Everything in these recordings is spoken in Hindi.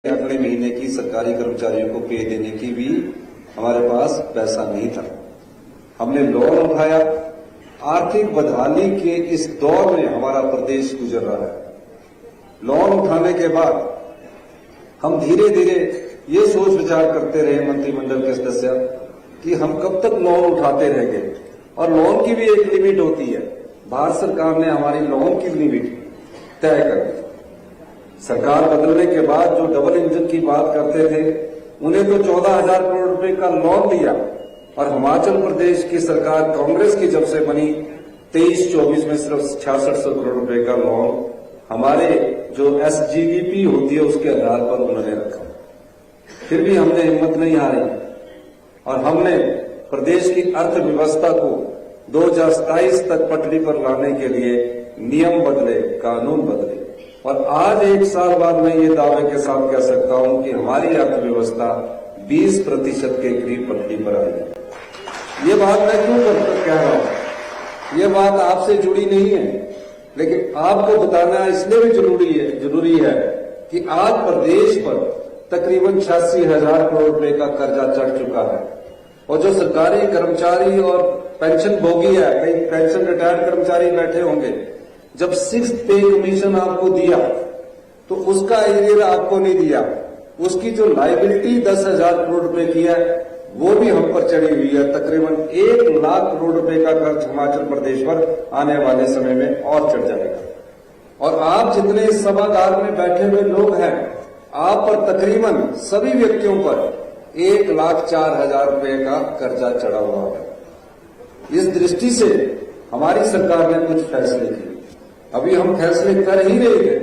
अगले महीने की सरकारी कर्मचारियों को पे देने की भी हमारे पास पैसा नहीं था। हमने लोन उठाया। आर्थिक बदहाली के इस दौर में हमारा प्रदेश गुजर रहा है। लोन उठाने के बाद हम धीरे धीरे ये सोच विचार करते रहे मंत्रिमंडल के सदस्य कि हम कब तक लोन उठाते रहेंगे, और लोन की भी एक लिमिट होती है। भारत सरकार ने हमारी लोन की लिमिट तय कर दी। सरकार बदलने के बाद जो डबल इंजन की बात करते थे, उन्हें तो 14,000 करोड़ रुपए का लोन दिया, और हिमाचल प्रदेश की सरकार कांग्रेस की जब से बनी 23-24 में सिर्फ 6600 करोड़ रुपए का लोन हमारे जो SGDP होती है उसके आधार पर उन्होंने रखा। फिर भी हमने हिम्मत नहीं हारी और हमने प्रदेश की अर्थव्यवस्था को 2027 तक पटरी पर लाने के लिए नियम बदले, कानून बदले, और आज 1 साल बाद मैं ये दावे के साथ कह सकता हूं कि हमारी अर्थव्यवस्था 20% के करीब पटरी पर आई है। ये बात मैं क्यों कह रहा हूं? ये बात आपसे जुड़ी नहीं है, लेकिन आपको बताना इसलिए भी जरूरी है कि आज प्रदेश पर तकरीबन 86,000 करोड़ रुपए का कर्जा चढ़ चुका है, और जो सरकारी कर्मचारी और पेंशन भोगी है, कई पेंशन रिटायर्ड कर्मचारी बैठे होंगे, जब 6th पे कमीशन आपको दिया तो उसका एरियर आपको नहीं दिया। उसकी जो लायबिलिटी 10,000 करोड़ रुपए की है वो भी हम पर चढ़ी हुई है। तकरीबन 1 लाख करोड़ रुपए का कर्ज हिमाचल प्रदेश पर आने वाले समय में और चढ़ जाएगा। और आप जितने इस सभागार में बैठे हुए लोग हैं, आप पर तकरीबन सभी व्यक्तियों पर 1,04,000 रुपए का कर्जा चढ़ा हुआ है। इस दृष्टि से हमारी सरकार ने कुछ फैसले किए। अभी हम फैसले कर ही रहे थे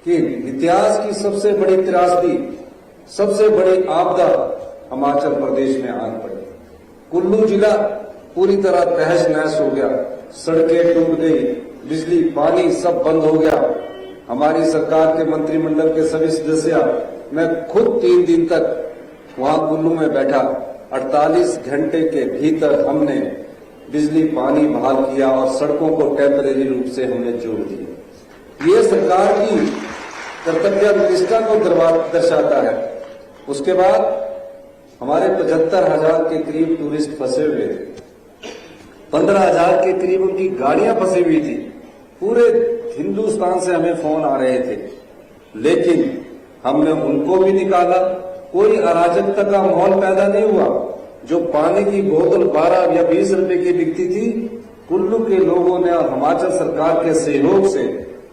कि इतिहास की सबसे बड़ी त्रासदी, सबसे बड़ी आपदा हिमाचल प्रदेश में आन पड़ी। कुल्लू जिला पूरी तरह तहस नहस हो गया, सड़कें डूब गई, बिजली पानी सब बंद हो गया। हमारी सरकार के मंत्रिमंडल के सभी सदस्य, मैं खुद 3 दिन तक वहां कुल्लू में बैठा। 48 घंटे के भीतर हमने बिजली पानी बहाल किया और सड़कों को टेम्परेरी रूप से हमने जोड़ दिया। ये सरकार की कर्तव्य निष्ठा को दर्शाता है। उसके बाद हमारे 75,000 के करीब टूरिस्ट फंसे हुए थे। 15,000 के करीब उनकी गाड़ियां फंसी हुई थी। पूरे हिंदुस्तान से हमें फोन आ रहे थे, लेकिन हमने उनको भी निकाला। कोई अराजकता का माहौल पैदा नहीं हुआ। जो पानी की बोतल 12 या 20 रुपए की बिकती थी, कुल्लू के लोगों ने और हिमाचल सरकार के सहयोग से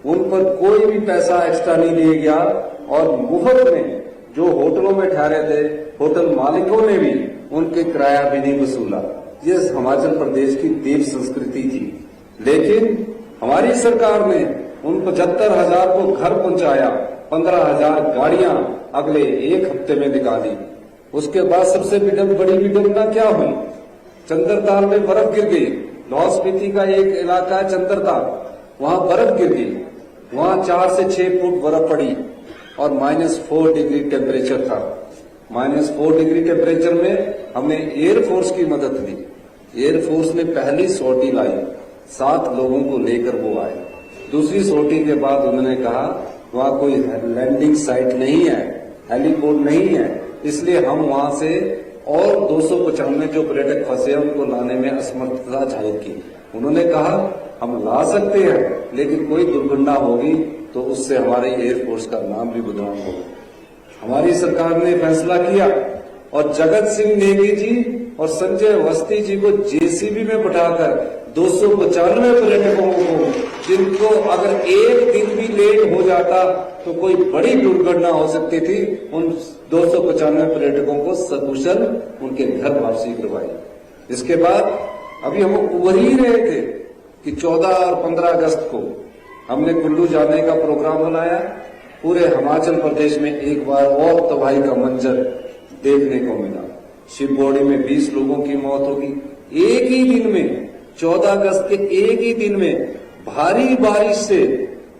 उन पर कोई भी पैसा एक्स्ट्रा नहीं दिया गया, और मुफ्त में जो होटलों में ठहरे थे, होटल मालिकों ने भी उनके किराया भी नहीं वसूला। ये हिमाचल प्रदेश की देव संस्कृति थी। लेकिन हमारी सरकार ने उन 75,000 को घर पहुंचाया। 15,000 गाड़ियां अगले 1 हफ्ते में निकाली। उसके बाद सबसे बड़ी विडंबना क्या हुई? चंद्रताल में बर्फ गिर गई। लाहौल स्पीति का एक इलाका है चंद्रताल, वहां बर्फ गिर गई। वहां 4 से 6 फुट बर्फ पड़ी और -4 डिग्री टेम्परेचर था। -4 डिग्री टेम्परेचर में हमने एयरफोर्स की मदद ली। एयरफोर्स ने पहली सोटी लाई, 7 लोगों को लेकर वो आए। दूसरी सोटी के बाद उन्होंने कहा वहां कोई लैंडिंग साइट नहीं है, हेलीपोर्ट नहीं है, इसलिए हम वहां से और 295 जो पर्यटक फंसे उनको लाने में असमर्थता जाहिर की। उन्होंने कहा हम ला सकते हैं, लेकिन कोई दुर्घटना होगी तो उससे हमारे एयरफोर्स का नाम भी बदनाम होगा। हमारी सरकार ने फैसला किया और जगत सिंह नेगी जी और संजय अवस्थी जी को जेसीबी में बैठाकर 295 पर्यटकों को, जिनको अगर 1 दिन भी लेट हो जाता तो कोई बड़ी दुर्घटना हो सकती थी, उन 295 पर्यटकों को सकुशल उनके घर वापसी करवाई। इसके बाद अभी हम उबर ही रहे थे कि 14 और 15 अगस्त को हमने कुल्लू जाने का प्रोग्राम बनाया। पूरे हिमाचल प्रदेश में एक बार और तबाही का मंजर देखने को मिला। शिवबोड़ी में 20 लोगों की मौत होगी एक ही दिन में। 14 अगस्त के एक ही दिन में भारी बारिश से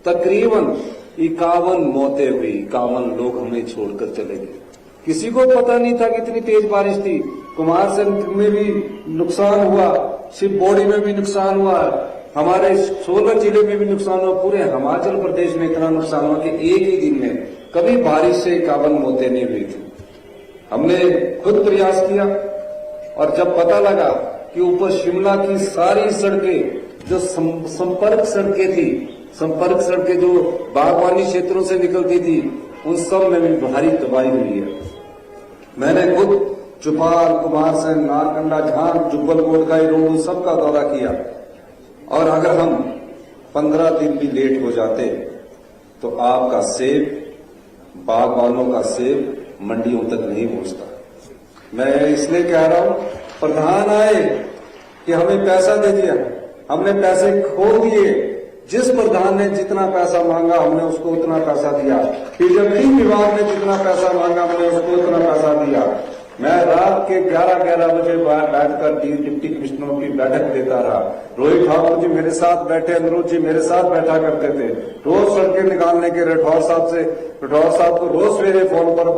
तकरीबन 51 मौतें हुई। 51 लोग हमें छोड़कर चले गए। किसी को पता नहीं था कि इतनी तेज बारिश थी। कुमारसैन में भी नुकसान हुआ, शिवबोड़ी में भी नुकसान हुआ, हमारे सोलन जिले में भी नुकसान हुआ। पूरे हिमाचल प्रदेश में इतना नुकसान हुआ कि एक ही दिन में कभी बारिश से 51 मौतें नहीं हुई थी। हमने खुद प्रयास किया और जब पता लगा कि ऊपर शिमला की सारी सड़कें जो संपर्क सड़कें जो बागवानी क्षेत्रों से निकलती थी, उन सब में भी भारी तबाही हुई है। मैंने खुद चुपाल, कुमारसैन, नारकंडा, झांग, जुब्बल कोटखाई रोड सबका दौरा किया और अगर हम 15 दिन भी लेट हो जाते तो आपका सेब, बागवानों का सेब मंडियों तक नहीं पहुंचता। मैं इसलिए कह रहा हूं, प्रधान आए कि हमें पैसा दे दिया, हमने पैसे खो दिए। जिस प्रधान ने जितना पैसा मांगा हमने उसको उतना पैसा दिया। डीडब्ल्यू विभाग ने जितना पैसा मांगा हमने उसको उतना पैसा दिया। मैं रात के 11 बजे बैठकर डिप्टी कमिश्नरों की बैठक देता रहा। रोहित ठाकुर जी मेरे साथ बैठे, अनुरोध जी मेरे साथ बैठा करते थे। रोज सड़कें निकालने के राठौर साहब को रोज सवेरे फोन पर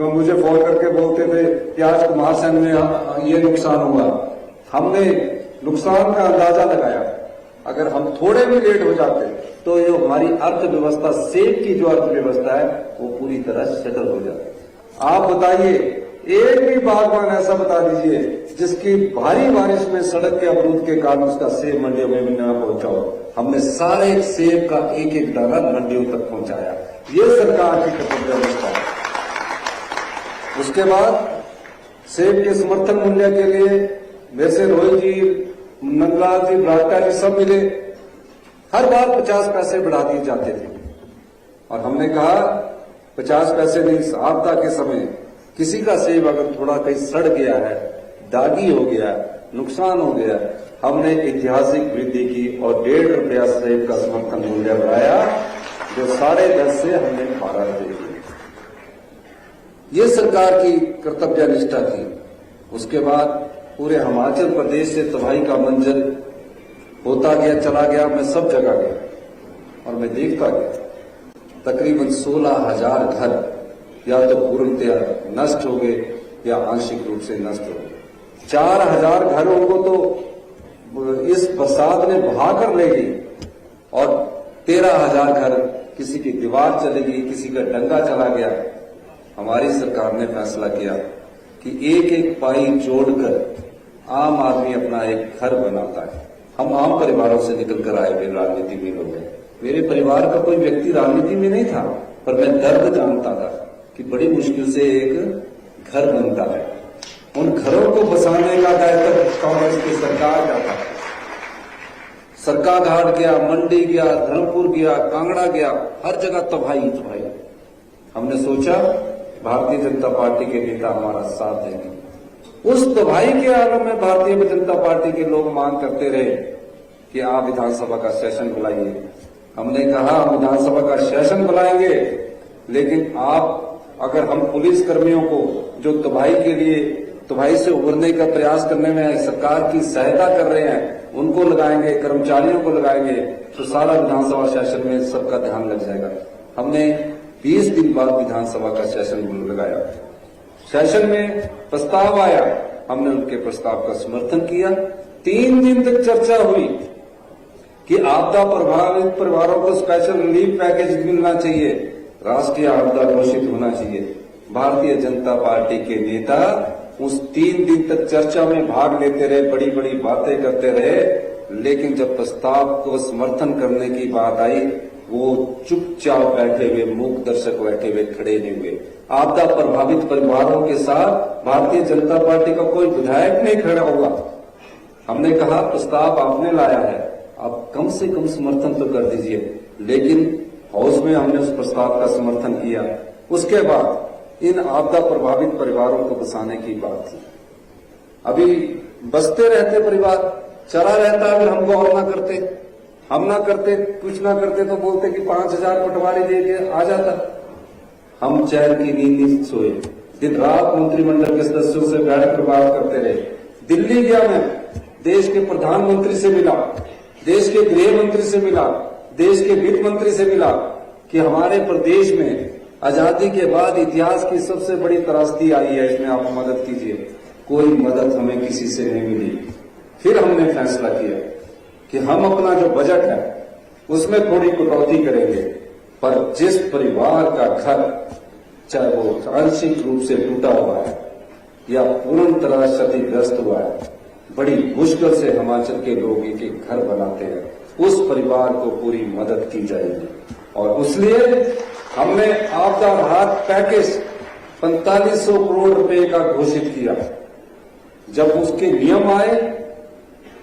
मुझे फोन करके बोलते थे कि आज कुमारसैन में ये नुकसान हुआ। हमने नुकसान का अंदाजा लगाया। अगर हम थोड़े भी लेट हो जाते तो ये हमारी अर्थव्यवस्था, सेब की जो अर्थव्यवस्था है वो पूरी तरह शटर हो जाती। आप बताइए, एक भी बागवान ऐसा बता दीजिए जिसकी भारी बारिश में सड़क के अवरोध के कारण उसका सेब मंडियों में भी न पहुंचा हो। हमने सारे सेब का एक दाना मंडियों तक पहुंचाया। ये सरकार की कर्तव्यनिष्ठा है। उसके बाद सेब के समर्थन मूल्य के लिए मेरे से रोहित जी, नंदलाल जी, ब्राटा जी सब मिले। हर बार 50 पैसे बढ़ा दिए जाते थे और हमने कहा 50 पैसे नहीं, आपदा के समय किसी का सेब अगर थोड़ा कहीं सड़ गया है, दागी हो गया, नुकसान हो गया, हमने ऐतिहासिक वृद्धि की और 1.5 रुपया सेब का समर्थन मूल्य बढ़ाया, जो 10.5 से हमने 12 दे दिए। ये सरकार की कर्तव्यनिष्ठा थी। उसके बाद पूरे हिमाचल प्रदेश से तबाही का मंजर होता गया, चला गया। मैं सब जगह गया और मैं देखता गया तकरीबन 16,000 घर या तो पूर्णतः नष्ट हो गए या आंशिक रूप से नष्ट हो गए। 4,000 घरों को तो इस बरसात ने बहाकर ले गई और 13,000 घर, किसी की दीवार चली गई, किसी का डंगा चला गया। हमारी सरकार ने फैसला किया कि एक पाई जोड़कर आम आदमी अपना एक घर बनाता है। हम आम परिवारों से निकलकर आए हुए राजनीति में लोग हैं। मेरे परिवार का कोई व्यक्ति राजनीति में नहीं था, पर मैं दर्द जानता था कि बड़ी मुश्किल से एक घर बनता है। उन घरों को बसाने का दायित्व कांग्रेस की सरकार का था। सरकाघाट गया, मंडी गया, धर्मपुर गया, कांगड़ा गया, हर जगह तबाही। हमने सोचा भारतीय जनता पार्टी के नेता हमारा साथ देंगे। उस तबाही के आलम में भारतीय जनता पार्टी के लोग मांग करते रहे कि आप विधानसभा का सेशन बुलाइए। हमने कहा हम विधानसभा का सेशन बुलाएंगे, लेकिन आप अगर हम पुलिस कर्मियों को जो तबाही से उबरने का प्रयास करने में सरकार की सहायता कर रहे हैं उनको लगाएंगे, कर्मचारियों को लगाएंगे, तो सारा विधानसभा सेशन में सबका ध्यान लग जाएगा। हमने 20 दिन बाद विधानसभा का सेशन लगाया। सेशन में प्रस्ताव आया, हमने उनके प्रस्ताव का समर्थन किया। 3 दिन तक चर्चा हुई कि आपदा प्रभावित परिवारों को स्पेशल रिलीफ पैकेज मिलना चाहिए, राष्ट्रीय आपदा घोषित होना चाहिए। भारतीय जनता पार्टी के नेता उस 3 दिन तक चर्चा में भाग लेते रहे, बड़ी बड़ी बातें करते रहे, लेकिन जब प्रस्ताव को समर्थन करने की बात आई वो चुपचाप बैठे हुए, मूक दर्शक बैठे हुए, खड़े नहीं हुए। आपदा प्रभावित परिवारों के साथ भारतीय जनता पार्टी का कोई विधायक नहीं खड़ा हुआ। हमने कहा प्रस्ताव आपने लाया है, आप कम से कम समर्थन तो कर दीजिए, लेकिन हाउस में हमने उस प्रस्ताव का समर्थन किया। उसके बाद इन आपदा प्रभावित परिवारों को बसाने की बात थी। अभी बसते रहते परिवार, चला रहता अगर हम गौर ना करते, हम ना करते, कुछ ना करते तो बोलते कि 5,000 पटवारी दे के आ जाता। हम चैन की नींद नहीं सोए, दिन रात मंत्रिमंडल के सदस्यों से बैठकर बात करते रहे। दिल्ली गया मैं, देश के प्रधानमंत्री से मिला, देश के गृह मंत्री से मिला, देश के वित्त मंत्री से मिला कि हमारे प्रदेश में आजादी के बाद इतिहास की सबसे बड़ी त्रासदी आई है, इसमें आप मदद कीजिए। कोई मदद हमें किसी से नहीं मिली। फिर हमने फैसला किया कि हम अपना जो बजट है उसमें थोड़ी कटौती करेंगे। पर जिस परिवार का घर चाहे वो आंशिक रूप से टूटा हुआ है या पूर्ण तरह क्षतिग्रस्त हुआ है, बड़ी मुश्किल से हिमाचल के लोग एक एक घर बनाते हैं, उस परिवार को पूरी मदद की जाएगी। और इसलिए हमने आपदा राहत पैकेज 4500 करोड़ रुपए का घोषित किया। जब उसके नियम आए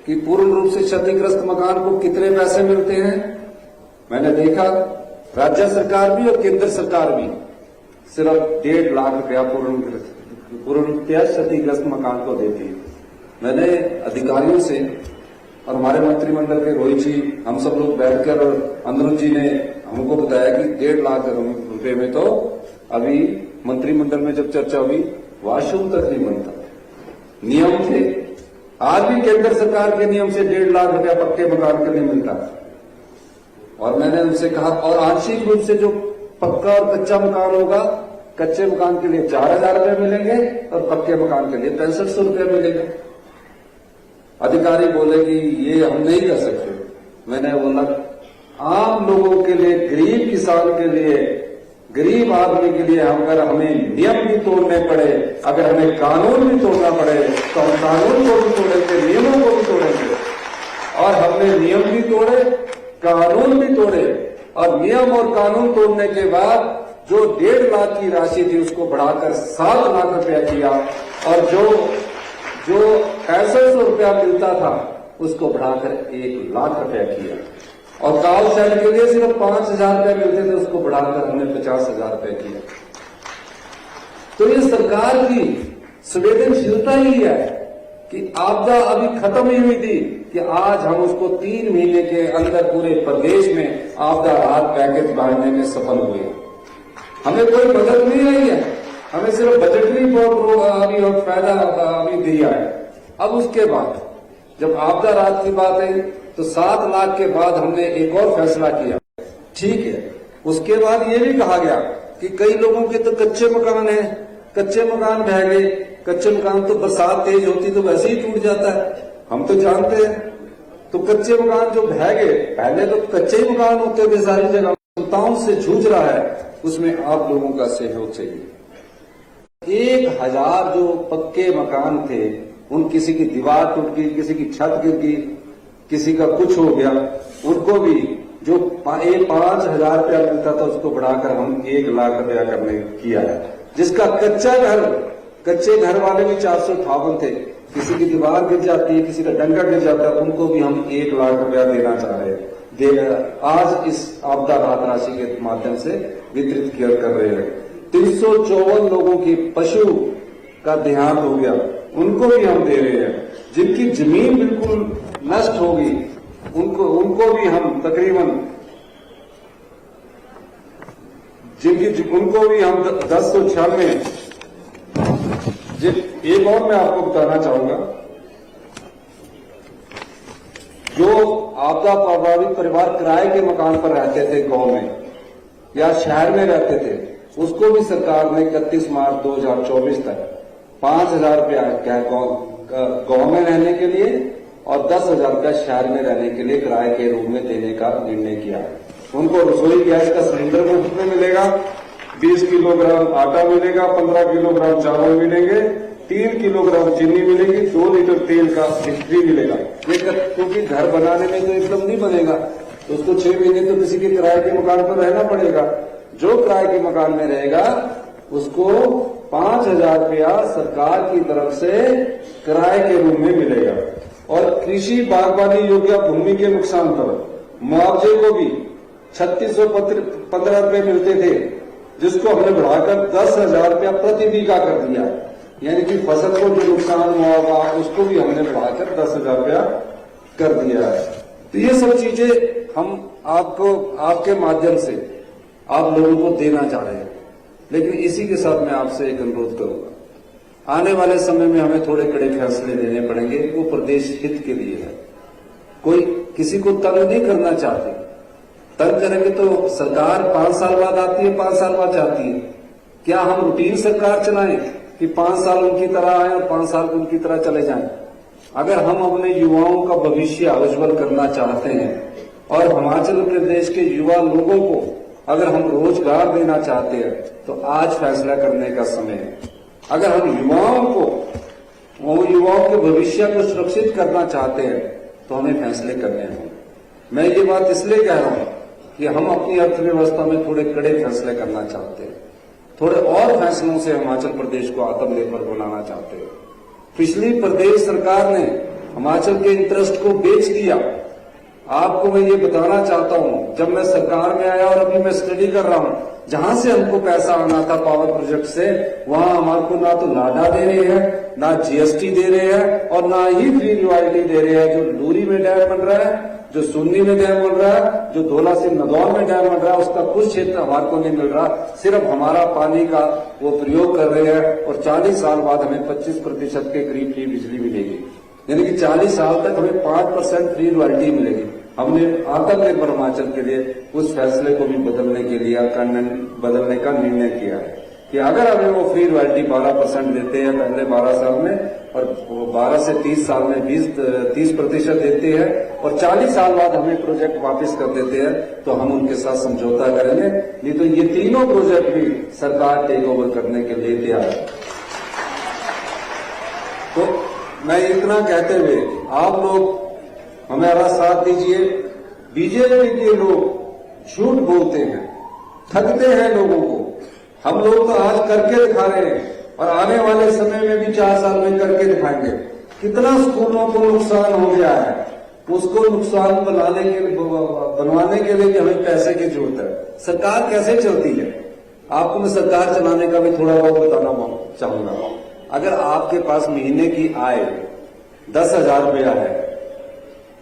कि पूर्ण रूप से क्षतिग्रस्त मकान को कितने पैसे मिलते हैं, मैंने देखा राज्य सरकार भी और केंद्र सरकार भी सिर्फ 1.5 लाख रुपया पूर्ण क्षतिग्रस्त मकान को देती है। मैंने अधिकारियों से और हमारे मंत्रिमंडल के रोहित जी, हम सब लोग बैठकर, और अनुरुद्ध जी ने हमको बताया कि 1.5 लाख रुपए में तो अभी मंत्रिमंडल में जब चर्चा हुई वाशरूम तक नहीं बनता। नियम थे, आज भी केंद्र सरकार के नियम से 1.5 लाख रुपया पक्के मकान के लिए मिलता। और मैंने उनसे कहा, और आंशिक रूप से जो पक्का और कच्चा मकान होगा, कच्चे मकान के लिए 4,000 रुपये मिलेंगे और पक्के मकान के लिए 6500 रुपये मिलेंगे। अधिकारी बोले कि ये हम नहीं कर सकते। मैंने बोला आम लोगों के लिए, गरीब किसान के लिए, गरीब आदमी के लिए अगर हमें नियम भी तोड़ने पड़े, अगर हमें कानून भी तोड़ना पड़े तो हम कानून को भी तोड़ेंगे, नियमों को भी तोड़ेंगे। और हमने नियम भी तोड़े, कानून भी तोड़े, और नियम और कानून तोड़ने के बाद जो 1.5 लाख की राशि थी उसको बढ़ाकर 7 लाख रुपया किया, और जो 6500 रुपया मिलता था उसको बढ़ाकर 1 लाख रुपया किया। और काल सैन के लिए सिर्फ 5,000 रुपये मिलते थे, उसको बढ़ाकर हमने 50,000 रुपये किया। तो ये सरकार की संवेदनशीलता ही है कि आपदा अभी खत्म ही हुई थी कि आज हम उसको 3 महीने के अंदर पूरे प्रदेश में आपदा राहत पैकेज बांटने में सफल हुए। हमें कोई मदद नहीं आई है, हमें सिर्फ बजटरी अभी फायदा अभी दिया है। अब उसके बाद जब आपदा राहत की बात आई तो 7 लाख के बाद हमने एक और फैसला किया, ठीक है। उसके बाद ये भी कहा गया कि कई लोगों के तो कच्चे मकान हैं, कच्चे मकान बह गए। कच्चे मकान तो बरसात तेज होती तो वैसे ही टूट जाता है, हम तो जानते हैं। तो कच्चे मकान जो बह गए, पहले तो कच्चे ही मकान होते थे सारी जगह, चिंताओं से जूझ रहा है, उसमें आप लोगों का सहयोग चाहिए। 1000 जो पक्के मकान थे, उन किसी की दीवार टूट गई, किसी की छत गिर गई, किसी का कुछ हो गया, उनको भी जो 5,000 रुपया मिलता था उसको बढ़ाकर हम 1 लाख रुपया करने किया है। जिसका कच्चे घर वाले भी 458 थे, किसी की दीवार गिर जाती है, किसी का डंगा गिर जाता है, उनको भी हम 1 लाख रुपया देना चाह रहे हैं। आज इस आपदा राहत राशि के माध्यम से वितरित कर रहे हैं। 354 लोगों की पशु का देहांत हो गया, उनको भी हम दे रहे हैं। जिनकी जमीन बिल्कुल नष्ट होगी उनको भी हम तकरीबन उनको भी हम 1096। एक और मैं आपको बताना चाहूंगा, जो आपदा प्रभावित परिवार किराए के मकान पर रहते थे गांव में या शहर में रहते थे, उसको भी सरकार ने 31 मार्च 2024 तक 5,000 रुपया गांव में रहने के लिए और 10,000 रुपया शहर में रहने के लिए किराए के रूप में देने का निर्णय किया है। उनको रसोई गैस का सिलेंडर मुफ्त में मिलेगा, 20 किलोग्राम आटा मिलेगा, 15 किलोग्राम चावल मिलेंगे, 3 किलोग्राम चीनी मिलेगी, 2 लीटर तेल का फ्री मिलेगा। ये क्योंकि घर बनाने में तो एकदम नहीं बनेगा, तो उसको 6 महीने तो किसी के किराए के मकान पर रहना पड़ेगा। जो किराए के मकान में रहेगा उसको 5,000 रुपया सरकार की तरफ से किराए के रूप में मिलेगा। और कृषि बागवानी योग्य भूमि के नुकसान पर मुआवजे को भी 3615 रुपये मिलते थे, जिसको हमने बढ़ाकर 10,000 रुपया प्रति बीघा कर दिया। यानी कि फसल को जो नुकसान हुआ होगा उसको भी हमने बढ़ाकर 10,000 रुपया कर दिया है। तो ये सब चीजें हम आपको आपके माध्यम से आप लोगों को देना चाह रहे हैं। लेकिन इसी के साथ मैं आपसे एक अनुरोध करूंगा, आने वाले समय में हमें थोड़े कड़े फैसले लेने पड़ेंगे, वो प्रदेश हित के लिए है। कोई किसी को तंग नहीं करना चाहती, तंग करेंगे तो सरकार 5 साल बाद आती है, 5 साल बाद जाती है। क्या हम रूटीन सरकार चलाएं कि 5 साल उनकी तरह आए और 5 साल उनकी तरह चले जाएं? अगर हम अपने युवाओं का भविष्य उज्जवल करना चाहते हैं और हिमाचल प्रदेश के युवा लोगों को अगर हम रोजगार देना चाहते हैं तो आज फैसला करने का समय है। अगर हम युवाओं के भविष्य को सुरक्षित करना चाहते हैं तो हमें फैसले करने होंगे। मैं ये बात इसलिए कह रहा हूं कि हम अपनी अर्थव्यवस्था में थोड़े कड़े फैसले करना चाहते हैं, थोड़े और फैसलों से हिमाचल प्रदेश को आत्मनिर्भर बनाना चाहते हैं। पिछली प्रदेश सरकार ने हिमाचल के इंटरेस्ट को बेच दिया। आपको मैं ये बताना चाहता हूं, जब मैं सरकार में आया और अभी मैं स्टडी कर रहा हूं, जहां से हमको पैसा आना था पावर प्रोजेक्ट से, वहां हमारे को ना तो लाडा दे रहे हैं, ना जीएसटी दे रहे हैं और ना ही फ्री रॉयल्टी दे रहे हैं। जो लूरी में डैम बन रहा है, जो सुन्नी में डैम बन रहा है, जो धौला से नदौर में डैम बन रहा है, उसका कुछ क्षेत्र हमारे को नहीं मिल रहा। सिर्फ हमारा पानी का वो प्रयोग कर रहे हैं और 40 साल बाद हमें 25% के करीब फ्री बिजली मिलेगी, यानी कि 40 साल तक हमें 5% फ्री रॉयल्टी मिलेगी। हमने आत्मनिर्भर हिमाचल के लिए उस फैसले को भी बदलने का निर्णय किया है कि अगर हमें वो फ्री रॉयल्टी 12% देते हैं पहले 12 साल में, और 12 से 30 साल में 30% देते हैं और 40 साल बाद हमें प्रोजेक्ट वापस कर देते हैं, तो हम उनके साथ समझौता करेंगे। नहीं तो ये तीनों प्रोजेक्ट भी सरकार टेक ओवर करने के लिए तैयार है। तो मैं इतना कहते हुए आप लोग हमारा साथ दीजिए। बीजेपी के लोग झूठ बोलते हैं, ठगते हैं लोगों को। हम लोग तो आज करके दिखा रहे हैं और आने वाले समय में भी 4 साल में करके दिखाएंगे। कितना स्कूलों को नुकसान हो गया है, उसको नुकसान बनवाने के लिए भी हमें पैसे की जरूरत है। सरकार कैसे चलती है, आपको मैं सरकार चलाने का भी थोड़ा बहुत बताना चाहूंगा। अगर आपके पास महीने की आय 10,000 रुपया है,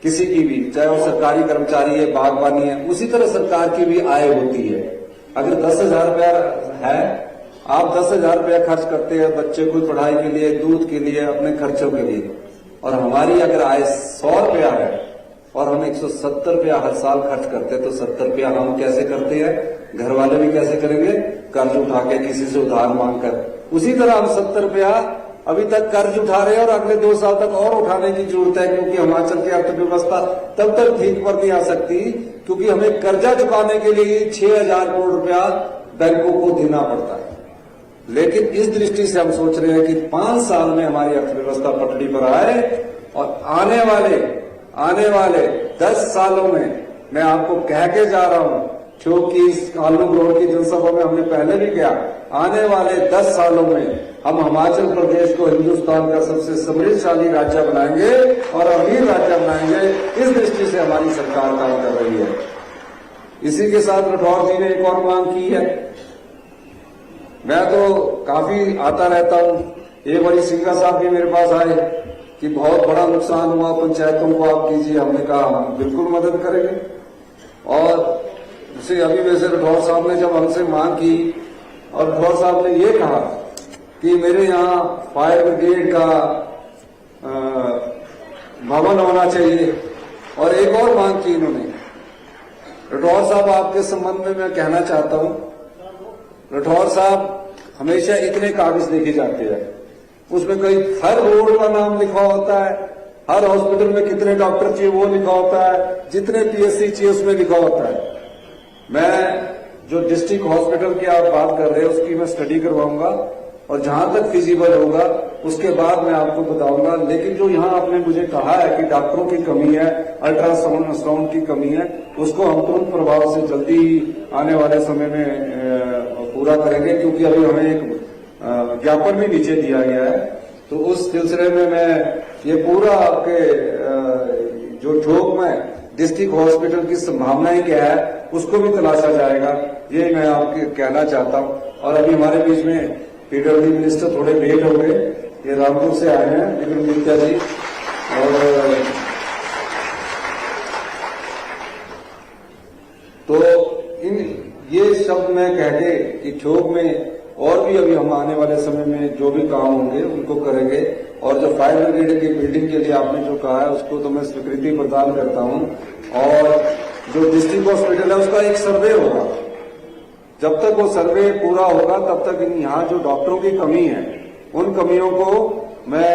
किसी की भी, चाहे वो सरकारी कर्मचारी है, बागबानी है, उसी तरह सरकार की भी आय होती है। अगर 10,000 रुपया है, आप 10,000 रुपया खर्च करते हैं बच्चे को पढ़ाई के लिए, दूध के लिए, अपने खर्चों के लिए, और हमारी अगर आय 100 रुपया है और हम 170 रुपया हर साल खर्च करते हैं, तो 70 रुपया हम कैसे करते हैं, घर वाले भी कैसे करेंगे, कर्ज उठा के, किसी से उधार मांगकर। उसी तरह हम 70 रुपया अभी तक कर्ज उठा रहे हैं और अगले 2 साल तक और उठाने की जरूरत है, क्योंकि हिमाचल की अर्थव्यवस्था तब तक ठीक पर नहीं आ सकती, क्योंकि हमें कर्जा चुकाने के लिए 6,000 करोड़ रुपया बैंकों को देना पड़ता है। लेकिन इस दृष्टि से हम सोच रहे हैं कि 5 साल में हमारी अर्थव्यवस्था पटरी पर आए और आने वाले 10 सालों में, मैं आपको कह के जा रहा हूं, क्योंकि इस कालू ग्रोड की जनसभा में हमने पहले भी किया, आने वाले 10 सालों में हम हिमाचल प्रदेश को हिंदुस्तान का सबसे समृद्धशाली राज्य बनाएंगे और अमीर राज्य बनाएंगे। इस दृष्टि से हमारी सरकार काम कर रही है। इसी के साथ राठौर जी ने एक और मांग की है। मैं तो काफी आता रहता हूं, एक बार सिंघा साहब भी मेरे पास आए कि बहुत बड़ा नुकसान हुआ पंचायतों को, आप कीजिए। हमने कहा हम बिल्कुल मदद करेंगे। और उसे अभी वैसे राठौर साहब ने जब हमसे मांग की, और राठौर साहब ने ये कहा कि मेरे यहाँ फायर ब्रिगेड का भवन होना चाहिए, और एक और मांग की इन्होंने। राठौर साहब, आपके संबंध में मैं कहना चाहता हूं, राठौर साहब हमेशा इतने कागज लिखे जाते हैं, उसमें कई हर रोड का नाम लिखा होता है, हर हॉस्पिटल में कितने डॉक्टर चाहिए वो लिखा होता है, जितने पीएससी चाहिए उसमें लिखा होता है। मैं जो डिस्ट्रिक्ट हॉस्पिटल की आप बात कर रहे हैं उसकी मैं स्टडी करवाऊंगा, और जहां तक फिजिबल होगा उसके बाद मैं आपको बताऊंगा। लेकिन जो यहाँ आपने मुझे कहा है कि डॉक्टरों की कमी है, अल्ट्रासाउंड की कमी है, उसको हम तुरंत प्रभाव से जल्दी आने वाले समय में पूरा करेंगे, क्योंकि अभी हमें एक ज्ञापन भी नीचे दिया गया है। तो उस सिलसिले में मैं ये पूरा आपके जो ठोक में डिस्ट्रिक्ट हॉस्पिटल की संभावनाएं क्या है उसको भी तलाशा जाएगा, ये मैं आपको कहना चाहता हूं। और अभी हमारे बीच में पीडब्ल्यूडी मिनिस्टर थोड़े लेट हो गए, ये रामपुर से आए हैं, विक्रम गुप्ता जी, और तो ये शब्द मैं कह के कि ठोक में और भी अभी हम आने वाले समय में जो भी काम होंगे उनको करेंगे। और जो फायर ब्रिगेड की बिल्डिंग के लिए आपने जो कहा है उसको तो मैं स्वीकृति प्रदान करता हूं। और जो डिस्ट्रिक्ट हॉस्पिटल है उसका एक सर्वे होगा, जब तक वो सर्वे पूरा होगा तब तक यहाँ जो डॉक्टरों की कमी है उन कमियों को मैं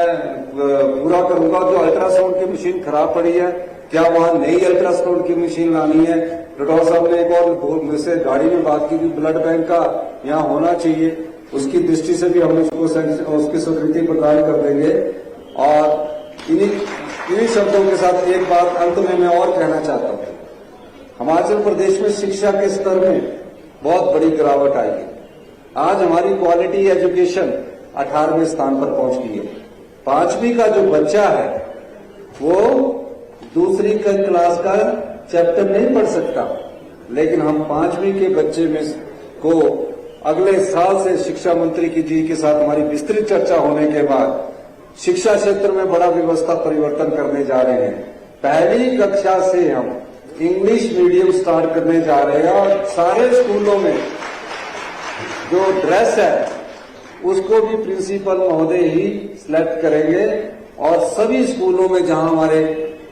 पूरा करूंगा। जो अल्ट्रासाउंड की मशीन खराब पड़ी है, क्या वहां नई अल्ट्रासाउंड की मशीन लानी है, राठौर साहब ने एक और मुझसे गाड़ी में बात की कि ब्लड बैंक का यहाँ होना चाहिए, उसकी दृष्टि से भी हम उसको उसकी स्वीकृति प्रदान कर देंगे। और इन्हीं शब्दों के साथ एक बात अंत में मैं और कहना चाहता हूँ, हिमाचल प्रदेश में शिक्षा के स्तर में बहुत बड़ी गिरावट आई है। आज हमारी क्वालिटी एजुकेशन 18वें स्थान पर पहुंच गई है। 5वीं का जो बच्चा है वो दूसरी क्लास का चैप्टर नहीं पढ़ सकता, लेकिन हम 5वीं के बच्चे में को अगले साल से शिक्षा मंत्री जी के साथ हमारी विस्तृत चर्चा होने के बाद शिक्षा क्षेत्र में बड़ा व्यवस्था परिवर्तन करने जा रहे हैं। पहली कक्षा से हम इंग्लिश मीडियम स्टार्ट करने जा रहे हैं और सारे स्कूलों में जो ड्रेस है उसको भी प्रिंसिपल महोदय ही सिलेक्ट करेंगे और सभी स्कूलों में जहां हमारे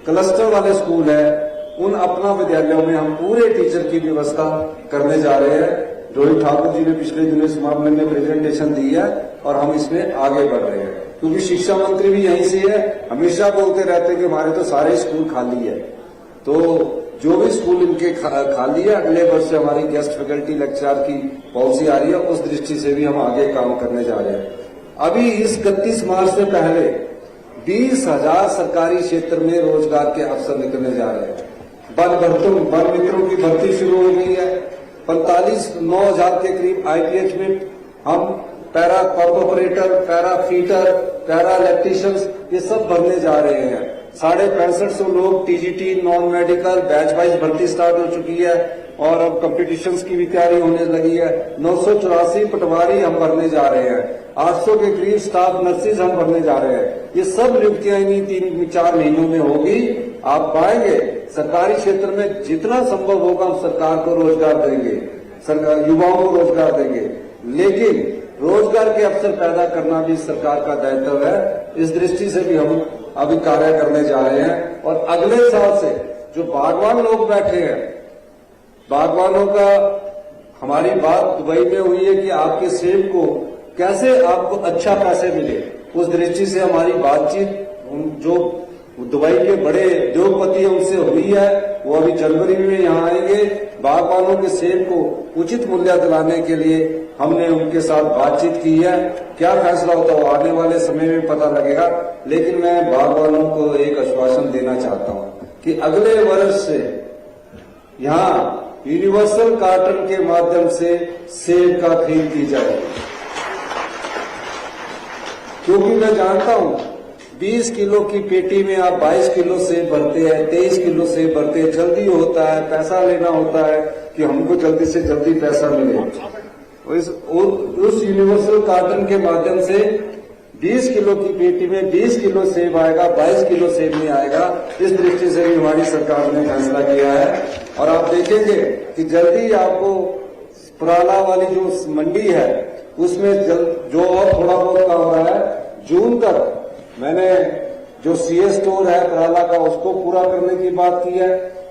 क्लस्टर वाले स्कूल है उन अपना विद्यालयों में हम पूरे टीचर की व्यवस्था करने जा रहे हैं। रोहित ठाकुर जी ने पिछले दिनों इस मामले में प्रेजेंटेशन दी है और हम इसमें आगे बढ़ रहे हैं, क्योंकि शिक्षा मंत्री भी यहीं से है। हमेशा बोलते रहते हैं कि हमारे तो सारे स्कूल खाली है, तो जो भी स्कूल इनके खाली है अगले वर्ष से हमारी गेस्ट फैकल्टी लेक्चरर की पॉलिसी आ रही है, उस दृष्टि से भी हम आगे काम करने जा रहे हैं। अभी इस 31 मार्च से पहले 20,000 सरकारी क्षेत्र में रोजगार के अवसर निकलने जा रहे हैं। वन मित्रों की भर्ती शुरू हो गई है। 45,9,000 के करीब आईपीएच में हम para pump operator, para fitter, para electricians ये सब भरने जा रहे हैं। 6550 लोग TGT non medical batch wise भर्ती स्टार्ट हो चुकी है और अब कॉम्पिटिशन्स की भी तैयारी होने लगी है। 984 पटवारी हम भरने जा रहे हैं। 800 के करीब स्टाफ नर्सेज हम भरने जा रहे हैं। ये सब नियुक्तियां इन्हीं 3-4 महीनों में होगी। आप पाएंगे सरकारी क्षेत्र में जितना संभव होगा हम सरकार को रोजगार देंगे, युवाओं को रोजगार देंगे, लेकिन रोजगार के अवसर पैदा करना भी सरकार का दायित्व है। इस दृष्टि से भी हम अभी कार्य करने जा रहे हैं। और अगले साल से जो बागवान लोग बैठे हैं, बागवानों का हमारी बात दुबई में हुई है कि आपके सेब को कैसे आपको अच्छा पैसे मिले, उस दृष्टि से हमारी बातचीत जो दुबई के बड़े उद्योगपति है उनसे हुई है। वो अभी जनवरी में यहाँ आएंगे। बागवानों के सेब को उचित मूल्य दिलाने के लिए हमने उनके साथ बातचीत की है। क्या फैसला होता है वो आने वाले समय में पता लगेगा, लेकिन मैं बागवानों को एक आश्वासन देना चाहता हूँ कि अगले वर्ष से यहाँ यूनिवर्सल कार्टन के माध्यम से सेब का खरीद की जाएगी, क्योंकि मैं जानता हूँ 20 किलो की पेटी में आप 22 किलो सेब भरते हैं, 23 किलो सेब भरते हैं। जल्दी होता है, पैसा लेना होता है कि हमको जल्दी से जल्दी पैसा मिले। उस यूनिवर्सल कार्टन के माध्यम से 20 किलो की पेटी में 20 किलो सेब आएगा, 22 किलो सेब नहीं आएगा। इस दृष्टि से भी हमारी सरकार ने फैसला किया है। और आप देखेंगे कि जल्दी आपको पराला वाली जो मंडी है उसमें जो और थोड़ा बहुत काम हो रहा है, जून तक मैंने जो सीए स्टोर है पराला का उसको पूरा करने की बात की है।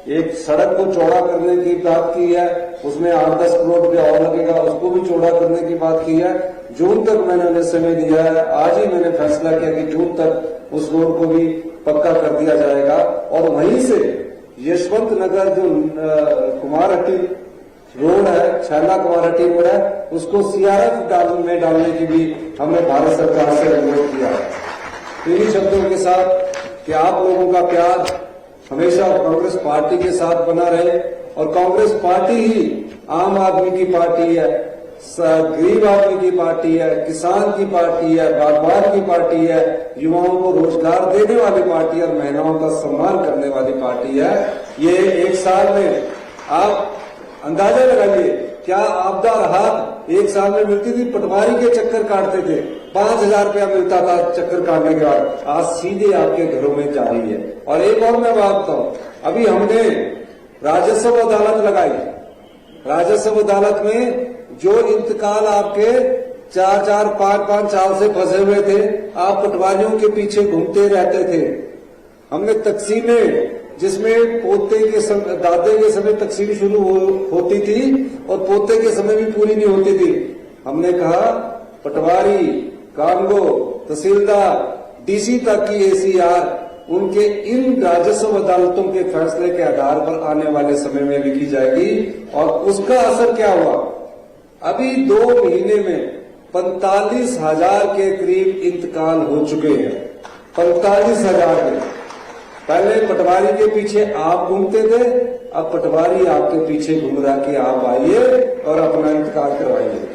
एक सड़क को चौड़ा करने की बात की है, उसमें 8-10 करोड़ रुपया और लगेगा, उसको भी चौड़ा करने की बात की है। जून तक मैंने उन्हें समय दिया है। आज ही मैंने फैसला किया कि जून तक उस रोड को भी पक्का कर दिया जाएगा। और वहीं से यशवंत नगर जो कुमारहट्टी रोड है, छैला कुमारहट्टी रोड है, उसको सीआरएफ में डालने की भी हमने भारत सरकार से अनुरोध किया है। इन्हीं शब्दों के साथ कि आप लोगों का प्यार हमेशा कांग्रेस पार्टी के साथ बना रहे। और कांग्रेस पार्टी ही आम आदमी की पार्टी है, गरीब आदमी की पार्टी है, किसान की पार्टी है, बागवान की पार्टी है, युवाओं को रोजगार देने वाली पार्टी और महिलाओं का सम्मान करने वाली पार्टी है। ये एक साल में आप अंदाजा लगाइए क्या आपदा राहत एक साल में मिलती थी। पटवारी के चक्कर काटते थे, 5,000 रुपया मिलता था चक्कर काटने के बाद, आज सीधे आपके घरों में जा रही है। और एक और मैं बात बताऊं, अभी हमने राजस्व अदालत लगाई। राजस्व अदालत में जो इंतकाल आपके 4-4, 5-5 साल से फंसे हुए थे, आप पटवारियों के पीछे घूमते रहते थे। हमने तकसीमें जिसमें पोते के समय, दादे के समय तकसीम शुरू होती थी और पोते के समय भी पूरी नहीं होती थी, हमने कहा पटवारी, कानगो, तहसीलदार, डीसी तक की एसीआर उनके इन राजस्व अदालतों के फैसले के आधार पर आने वाले समय में लिखी जाएगी। और उसका असर क्या हुआ, अभी 2 महीने में 45,000 के करीब इंतकाल हो चुके हैं। 45,000 के। पहले पटवारी के पीछे आप घूमते थे, अब पटवारी आपके पीछे घूम रहा कि आप आइए और अपना इंतकाल करवाइए।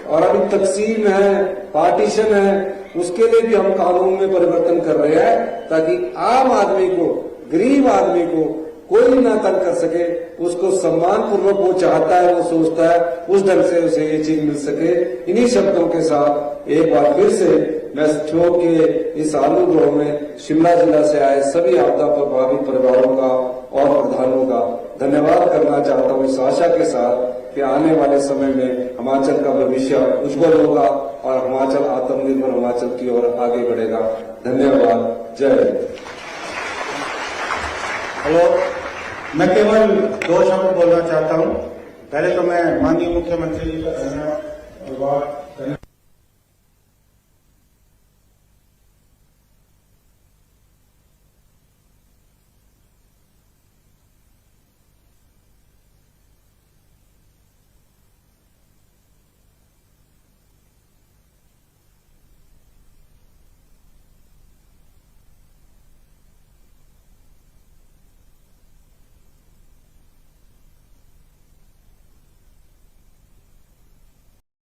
और अभी तकसीम है, पार्टीशन है, उसके लिए भी हम कानून में परिवर्तन कर रहे हैं ताकि आम आदमी को, गरीब आदमी को कोई ना तंग कर सके, उसको सम्मान पूर्वक वो चाहता है, वो सोचता है, उस ढंग से उसे ये चीज मिल सके। इन्हीं शब्दों के साथ एक बार फिर से मैं ठोक के इस आलू गांव में शिमला जिला से आए सभी आपदा प्रभावित परिवारों का और प्रधानों का धन्यवाद करना चाहता हूं, इस आशा के साथ कि आने वाले समय में हिमाचल का भविष्य उज्जवल होगा और हिमाचल आत्मनिर्भर हिमाचल की ओर आगे बढ़ेगा। धन्यवाद। जय हिंद। हेलो, मैं केवल 2 शब्द बोलना चाहता हूं। पहले तो मैं माननीय मुख्यमंत्री जी का धन्यवाद